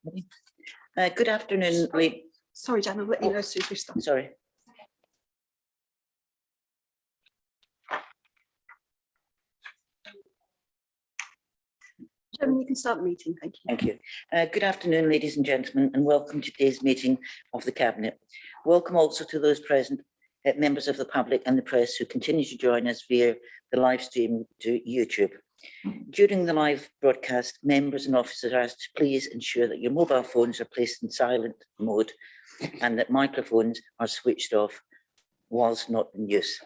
Good afternoon. Sorry, Jan, I'll let you know as soon as we start. Sorry. Chairman, you can start the meeting. Thank you. Thank you. Good afternoon, ladies and gentlemen, and welcome to today's meeting of the Cabinet. Welcome also to those present, members of the public and the press who continue to join us via the live stream to YouTube. During the live broadcast, members and officers are asked to please ensure that your mobile phones are placed in silent mode and that microphones are switched off whilst not in use.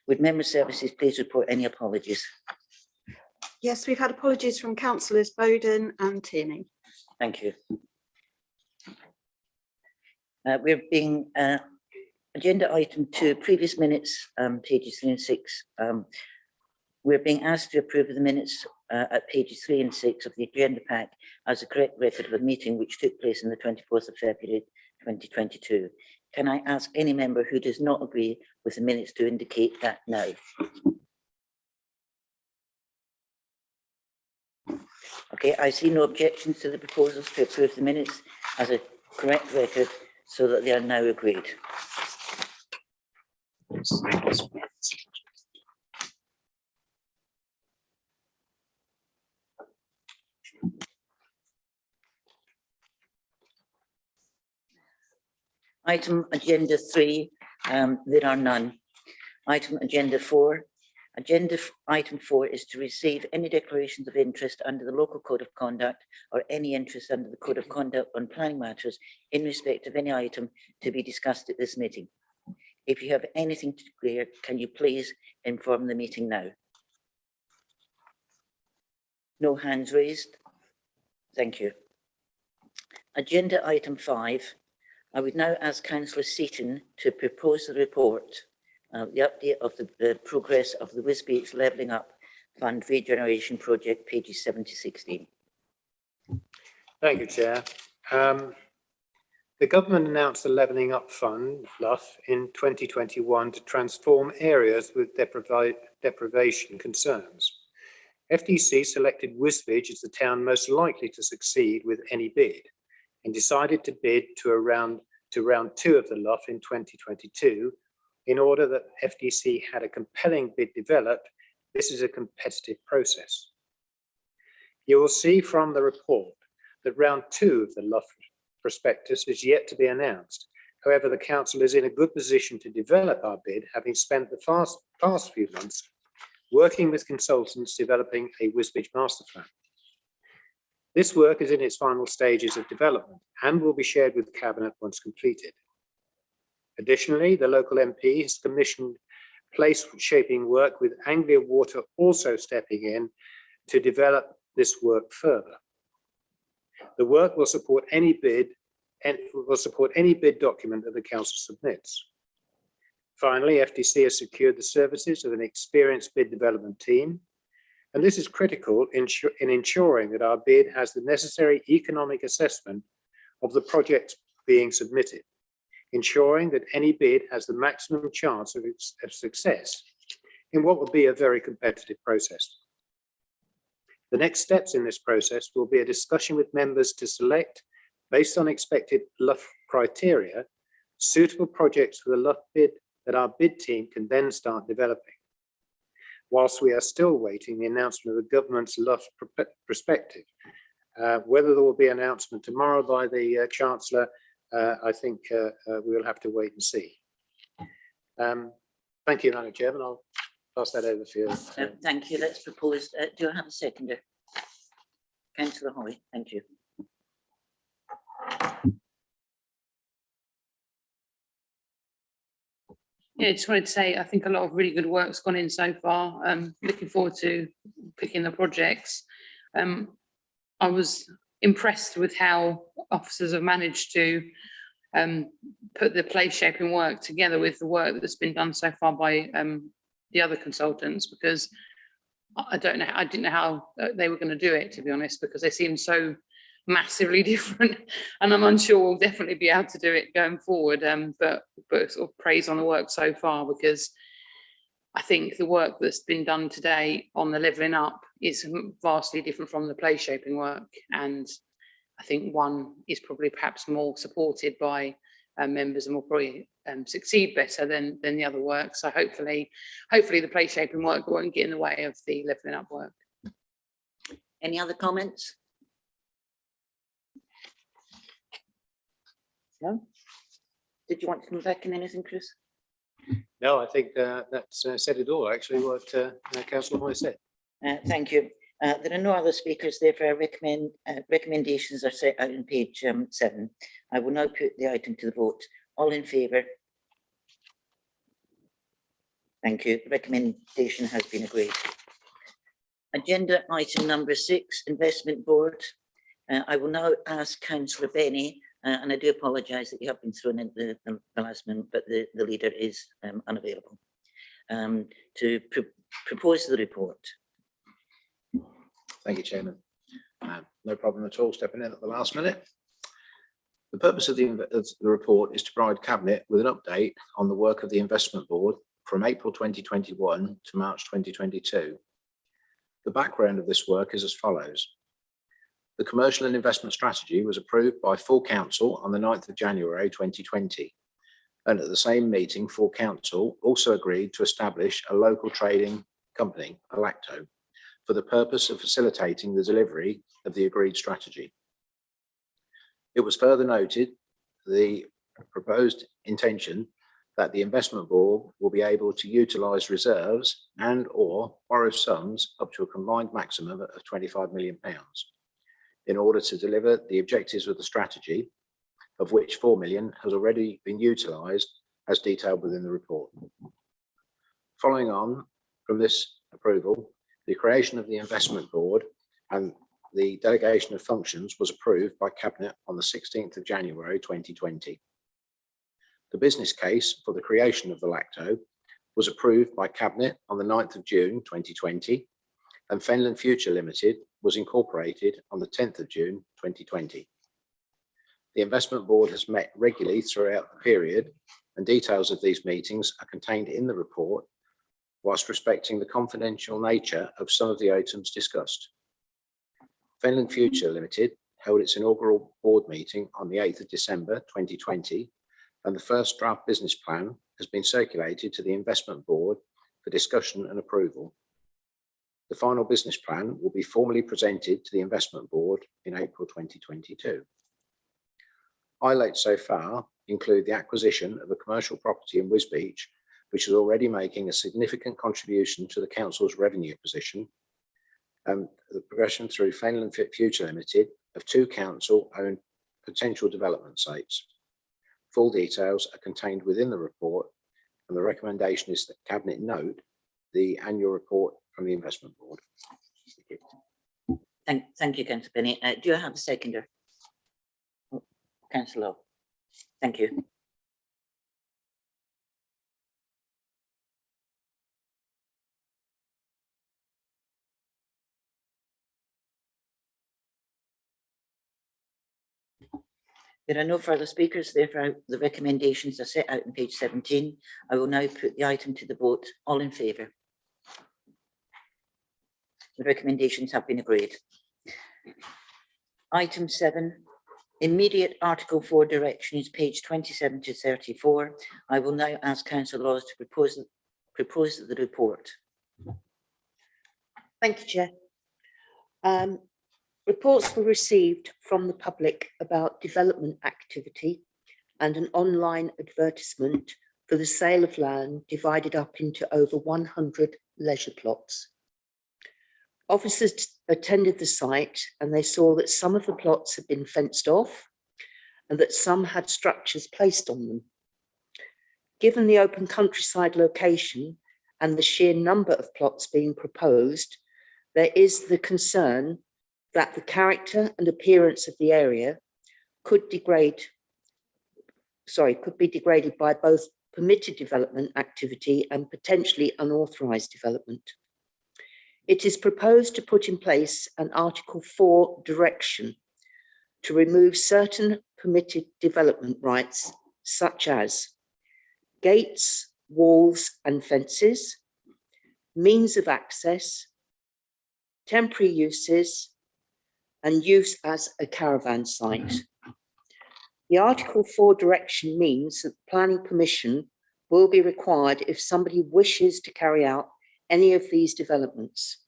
Would member services please report any apologies? Yes, we've had apologies from councillors Bowden and Tierney. Thank you. We're being agenda item 2, previous minutes, pages 3 and 6. We're being asked to approve of the minutes at pages 3 and 6 of the agenda pack as a correct record of a meeting which took place on the 24th of February 2022. Can I ask any member who does not agree with the minutes to indicate that now? Okay, I see no objections to the proposals to approve the minutes as a correct record, so that they are now agreed. Item agenda 3, there are none. Item agenda 4. Item 4 is to receive any declarations of interest under the local code of conduct or any interest under the code of conduct on planning matters in respect of any item to be discussed at this meeting. If you have anything to declare, can you please inform the meeting now? No hands raised. Thank you. Agenda item 5. I would now ask Councillor Seaton to propose the report, the update of the progress of the Wisbeach Levelling Up Fund Regeneration Project, pages 7 to 16. Thank you, Chair. The government announced the Levelling Up Fund, LUF, in 2021 to transform areas with deprivation concerns. FDC selected Wisbeach as the town most likely to succeed with any bid, and decided to bid to round 2 of the LUF in 2022. In order that FDC had a compelling bid developed, this is a competitive process. You will see from the report that round 2 of the LUF prospectus is yet to be announced. However, the council is in a good position to develop our bid, having spent the past few months working with consultants developing a Wisbeach master plan. This work is in its final stages of development and will be shared with Cabinet once completed. Additionally, the local MP has commissioned place shaping work, with Anglia Water also stepping in to develop this work further. The work will support any bid document that the council submits. Finally, FDC has secured the services of an experienced bid development team, and this is critical in ensuring that our bid has the necessary economic assessment of the projects being submitted, ensuring that any bid has the maximum chance of success in what will be a very competitive process. The next steps in this process will be a discussion with members to select, based on expected LUF criteria, suitable projects for the LUF bid that our bid team can then start developing. Whilst we are still waiting the announcement of the government's LUF perspective, whether there will be an announcement tomorrow by the Chancellor, I think we will have to wait and see. Thank you, Madam Chairman. I'll pass that over for you. Thank you. Let's propose. Do I have a seconder? Councillor Hoy, thank you. Yeah, just wanted to say I think a lot of really good work's gone in so far. Looking forward to picking the projects. I was impressed with how officers have managed to put the place shaping work together with the work that's been done so far by the other consultants, because I didn't know how they were going to do it, to be honest, because they seem so massively different, and I'm unsure we'll definitely be able to do it going forward. But sort of praise on the work so far, because I think the work that's been done today on the levelling up is vastly different from the place shaping work, and I I think one is probably perhaps more supported by members and will probably succeed better than the other work. So hopefully the place shaping work won't get in the way of the levelling up work. Any other comments? No? Did you want to come back in anything, Chris? No, I think that's said it all, actually, what Councillor Hoy said. Thank you. There are no other speakers, therefore recommendations are set out on page 7. I will now put the item to the vote. All in favour? Thank you. The recommendation has been agreed. Agenda item number 6, Investment Board. I will now ask Councillor Benny, and I do apologise that you have been thrown in the last minute, but the leader is unavailable, to propose the report. Thank you, Chairman. No problem at all, stepping in at the last minute. The purpose of the report is to provide Cabinet with an update on the work of the Investment Board from April 2021 to March 2022. The background of this work is as follows. The Commercial and Investment Strategy was approved by full Council on the 9th of January 2020. And at the same meeting, full Council also agreed to establish a local trading company, a LACTO, for the purpose of facilitating the delivery of the agreed strategy. It was further noted the proposed intention that the Investment Board will be able to utilise reserves and or borrow sums up to a combined maximum of £25 million in order to deliver the objectives of the strategy, of which £4 million has already been utilised as detailed within the report. Following on from this approval, the creation of the Investment Board and the delegation of functions was approved by Cabinet on the 16th of January 2020. The business case for the creation of the LACTO was approved by Cabinet on the 9th of June 2020, and Fenland Future Limited was incorporated on the 10th of June 2020. The Investment Board has met regularly throughout the period, and details of these meetings are contained in the report, whilst respecting the confidential nature of some of the items discussed. Fenland Future Limited held its inaugural board meeting on the 8th of December 2020, and the first draft business plan has been circulated to the Investment Board for discussion and approval. The final business plan will be formally presented to the Investment Board in April 2022. Highlights so far include the acquisition of a commercial property in Wisbech, which is already making a significant contribution to the Council's revenue position, and the progression through Fenland Future Limited of 2 Council-owned potential development sites. Full details are contained within the report, and the recommendation is that Cabinet note the annual report from the Investment Board. Thank you, Councillor Benny. Do you have a seconder? Councillor Law. Thank you. There are no further speakers, therefore the recommendations are set out on page 17. I will now put the item to the vote. All in favour? The recommendations have been agreed. Item 7, immediate Article 4 directions, page 27 to 34. I will now ask Councillor Laws to propose the report. Thank you, Chair. Reports were received from the public about development activity and an online advertisement for the sale of land divided up into over 100 leisure plots. Officers attended the site and they saw that some of the plots had been fenced off and that some had structures placed on them. Given the open countryside location and the sheer number of plots being proposed, there is the concern that the character and appearance of the area could be degraded by both permitted development activity and potentially unauthorised development. It is proposed to put in place an Article 4 direction to remove certain permitted development rights, such as gates, walls and fences, means of access, temporary uses, and use as a caravan site. The Article 4 direction means that planning permission will be required if somebody wishes to carry out any of these developments.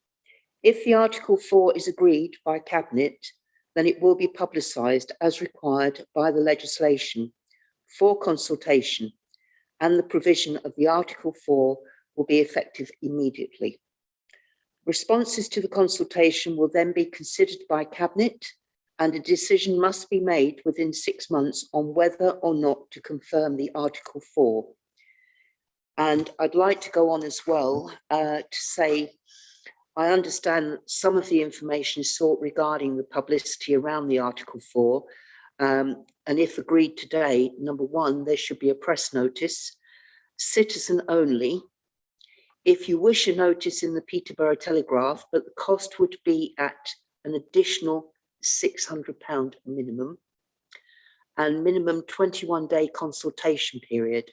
If the Article 4 is agreed by Cabinet, then it will be publicised as required by the legislation for consultation, and the provision of the Article 4 will be effective immediately. Responses to the consultation will then be considered by Cabinet, and a decision must be made within 6 months on whether or not to confirm the Article 4. And I'd like to go on as well to say, I understand that some of the information is sought regarding the publicity around the Article 4. And if agreed today, number one, there should be a press notice, citizen only. If you wish a notice in the Peterborough Telegraph, but the cost would be at an additional £600 minimum, and minimum 21-day consultation period.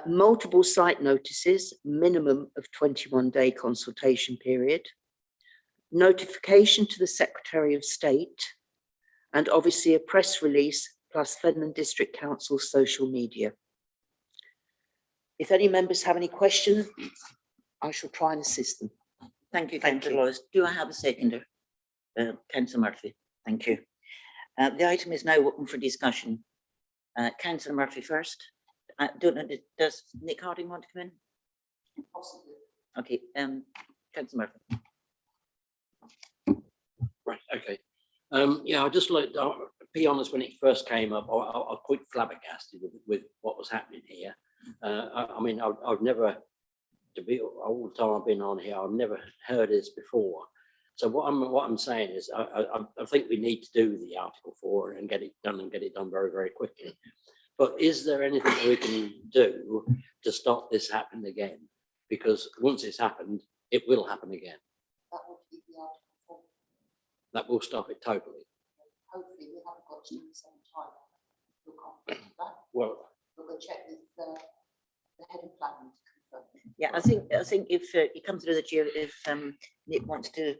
Multiple site notices, minimum of 21-day consultation period. Notification to the Secretary of State, and obviously a press release plus Fenland District Council social media. If any members have any questions, I shall try and assist them. Thank you, Thank Councillor you. Lawless. Do I have a seconder? Councillor Murphy, thank you. The item is now open for discussion. Councillor Murphy first. I don't know, does Nick Harding want to come in? Possibly. Okay, Councillor Murphy. Right, okay. Yeah, I just like to be honest, when it first came up, I was quite flabbergasted with what was happening here. I mean, I've never, to be all the time I've been on here, I've never heard this before. So what I'm saying is, I think we need to do the Article 4 and get it done very, very quickly. But is there anything that we can do to stop this happening again? Because once it's happened, it will happen again. That will keep the Article 4. That will stop it totally. Hopefully, we haven't got to the same time. We're confident of that. Well, We'll go check with the head of planning to confirm. Yeah, I think if you come through the chair, if Nick wants to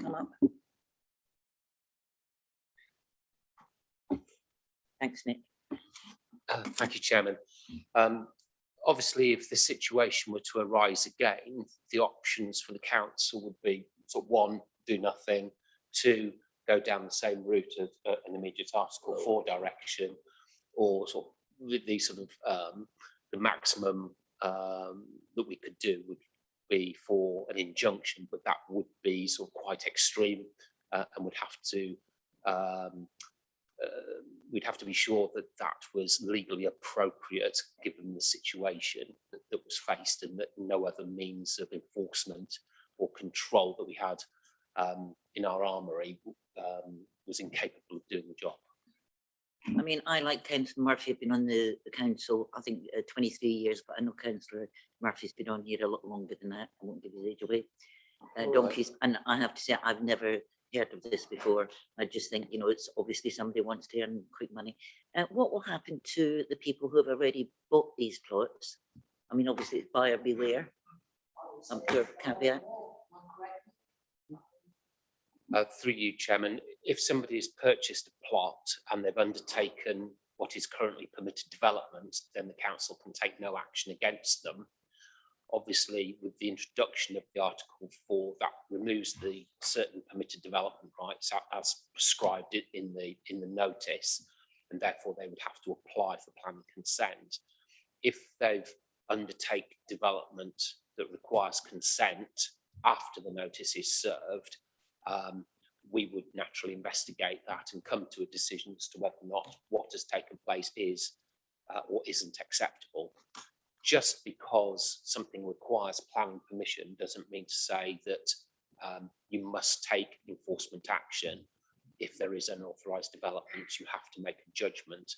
come up. Thanks, Nick. Thank you, Chairman. Obviously, if the situation were to arise again, the options for the council would be sort of 1, do nothing, 2, go down the same route of an immediate Article 4 direction, or sort of the sort of the maximum that we could do would be for an injunction, but that would be sort of quite extreme and would have to we'd have to be sure that that was legally appropriate given the situation that was faced, and that no other means of enforcement or control that we had in our armoury was incapable of doing the job. I mean, I, like Councillor Murphy, have been on the council, I think 23 years, but I know Councillor Murphy's been on here a lot longer than that. I won't give his age away. Donkeys, and I have to say, I've never heard of this before. I just think, you know, it's obviously somebody wants to earn quick money. What will happen to the people who have already bought these plots? I mean, obviously, it's buyer beware. Your caveat. Through you, Chairman, if somebody has purchased a plot and they've undertaken what is currently permitted development, then the council can take no action against them. Obviously, with the introduction of the Article 4, that removes the certain permitted development rights as prescribed in the notice, and therefore they would have to apply for planning consent. If they've undertaken development that requires consent after the notice is served, we would naturally investigate that and come to a decision as to whether or not what has taken place is or isn't acceptable. Just because something requires planning permission doesn't mean to say that you must take enforcement action. If there is unauthorised development, you have to make a judgment.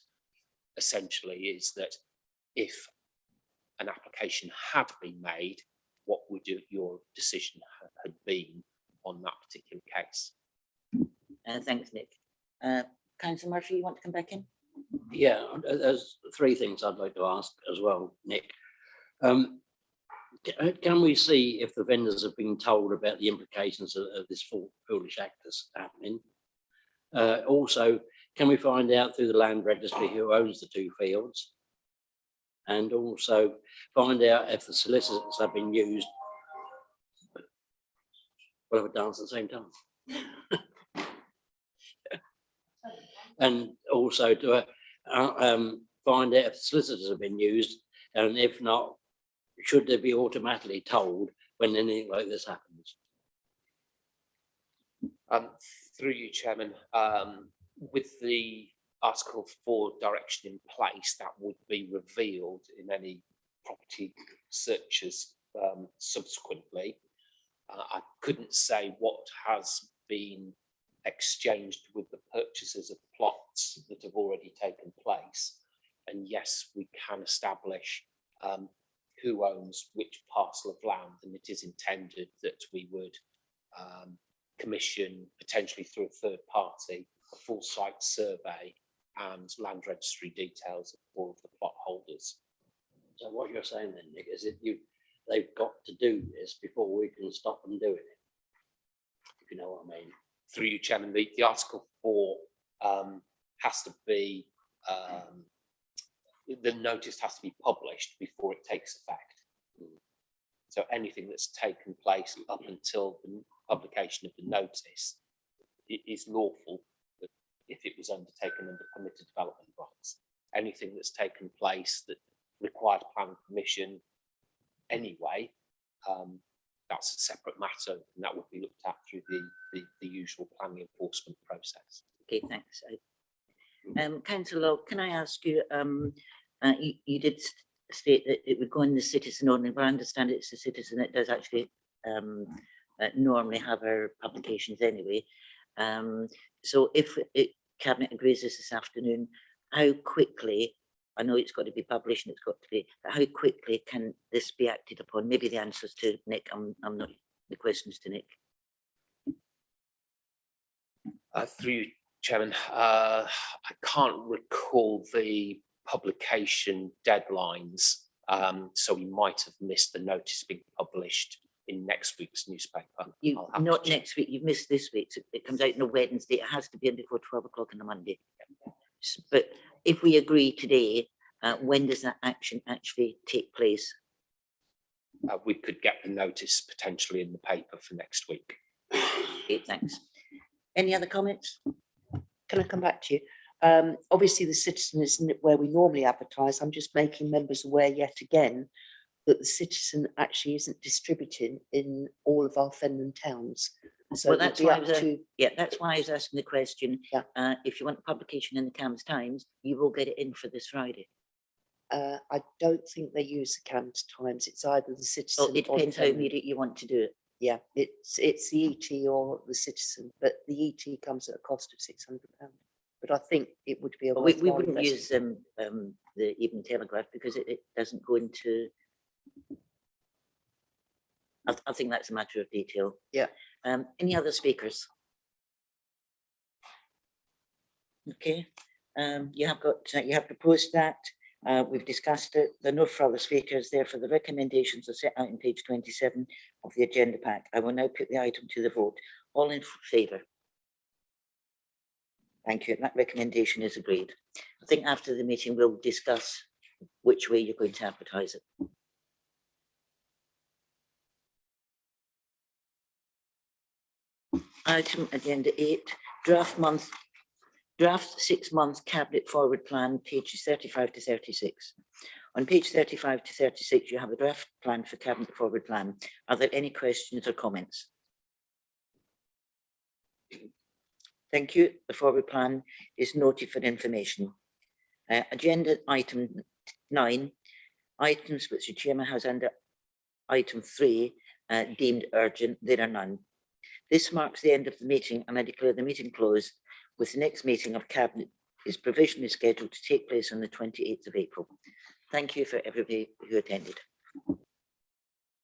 Essentially, is that if an application had been made, what would your decision had been on that particular case? Thanks, Nick. Councillor Murphy, you want to come back in? yeah, there's 3 things I'd like to ask as well, Nick. Can we see if the vendors have been told about the implications of this foolish act that's happening? Also, can we find out through the land registry who owns the 2 fields? And also find out if the solicitors have been used. We'll have a dance at the same time. And also to find out if solicitors have been used, and if not, should they be automatically told when anything like this happens? Through you, Chairman, with the Article 4 direction in place, that would be revealed in any property searches subsequently. I couldn't say what has been exchanged with the purchases of plots that have already taken place. And yes, we can establish who owns which parcel of land, and it is intended that we would commission, potentially through a third party, a full site survey and land registry details of all of the plot holders. So what you're saying then, Nick, is that they've got to do this before we can stop them doing it, if you know what I mean. Through you, Chairman, the Article 4 has to be, the notice has to be published before it takes effect. So anything that's taken place up until the publication of the notice is lawful if it was undertaken under permitted development rights. Anything that's taken place that required planning permission anyway, that's a separate matter, and that would be looked at through the usual planning enforcement process. Okay, thanks. Councillor Log, can I ask you, you did state that it would go in the citizen only, but I understand it's the citizen that does actually normally have our publications anyway. So if Cabinet agrees this afternoon, how quickly, I know it's got to be published and it's got to be, but how quickly can this be acted upon? Maybe the answers to Nick, I'm not, the questions to Nick. Through you, Chairman, I can't recall the publication deadlines, so we might have missed the notice being published in next week's newspaper. Not next week, you've missed this week. So it comes out on a Wednesday. It has to be in before 12 o'clock on a Monday. But if we agree today, when does that action actually take place? We could get the notice potentially in the paper for next week. Okay, thanks. Any other comments? Can I come back to you? Obviously, the citizen isn't where we normally advertise. I'm just making members aware yet again that the citizen actually isn't distributing in all of our Fenland towns. So Well, that's why I was, yeah, that's why I was asking the question. Yeah. If you want the publication in the Cambs Times, you will get it in for this Friday. I don't think they use the Cambs Times. It's either the citizen. So it or depends how Fenland. immediate you want to do it. Yeah, it's the ET or the citizen, but the ET comes at a cost of £600. But I think it would be a But we worthwhile wouldn't investment. use the Evening Telegraph because it doesn't go into. I think that's a matter of detail. Yeah. Any other speakers? Okay. You have proposed that. We've discussed it. There are no further speakers. Therefore, the recommendations are set out on page 27 of the agenda pack. I will now put the item to the vote. All in favour? Thank you. That recommendation is agreed. I think after the meeting, we'll discuss which way you're going to advertise it. Item agenda 8, draft 6 month cabinet forward plan, pages 35 to 36. On page 35 to 36, you have a draft plan for cabinet forward plan. Are there any questions or comments? Thank you. The forward plan is noted for information. Agenda item 9, items which the chairman has under item 3 deemed urgent. There are none. This marks the end of the meeting, and I declare the meeting closed, with the next meeting of Cabinet is provisionally scheduled to take place on the 28th of April. Thank you for everybody who attended.